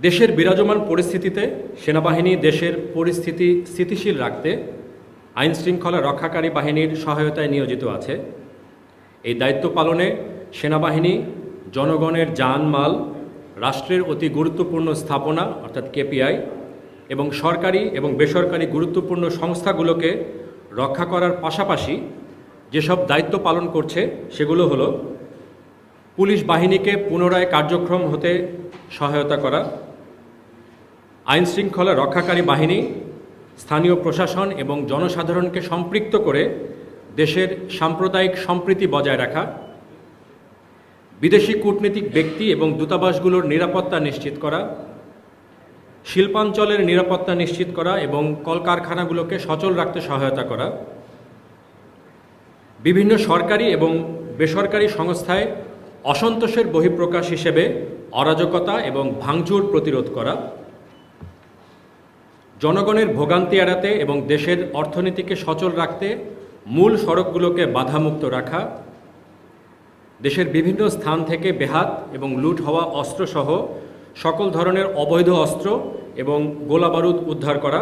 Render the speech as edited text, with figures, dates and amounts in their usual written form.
দেশের বিরাজমান পরিস্থিতিতে সেনাবাহিনী দেশের পরিস্থিতি স্থিতিশীল রাখতে আইনশৃঙ্খলা রক্ষাকারী বাহিনীর সহায়তায় নিয়োজিত আছে। এই দায়িত্ব পালনে সেনাবাহিনী জনগণের জানমাল, রাষ্ট্রের অতি গুরুত্বপূর্ণ স্থাপনা অর্থাৎ কেপিআই এবং সরকারি এবং বেসরকারি গুরুত্বপূর্ণ সংস্থাগুলোকে রক্ষা করার পাশাপাশি যেসব দায়িত্ব পালন করছে সেগুলো হলো পুলিশ বাহিনীকে পুনরায় কার্যক্ষম হতে সহায়তা করা, আইনশৃঙ্খলা রক্ষাকারী বাহিনী স্থানীয় প্রশাসন এবং জনসাধারণকে সম্পৃক্ত করে দেশের সাম্প্রদায়িক সম্প্রীতি বজায় রাখা, বিদেশি কূটনীতিক ব্যক্তি এবং দূতাবাসগুলোর নিরাপত্তা নিশ্চিত করা, শিল্পাঞ্চলের নিরাপত্তা নিশ্চিত করা এবং কলকারখানাগুলোকে সচল রাখতে সহায়তা করা, বিভিন্ন সরকারি এবং বেসরকারি সংস্থায় অসন্তোষের বহিঃপ্রকাশ হিসেবে অরাজকতা এবং ভাঙচুর প্রতিরোধ করা, জনগণের ভোগান্তি এড়াতে এবং দেশের অর্থনীতিকে সচল রাখতে মূল সড়কগুলোকে বাধামুক্ত রাখা, দেশের বিভিন্ন স্থান থেকে বেহাত এবং লুট হওয়া অস্ত্রসহ সকল ধরনের অবৈধ অস্ত্র এবং গোলাবারুদ উদ্ধার করা।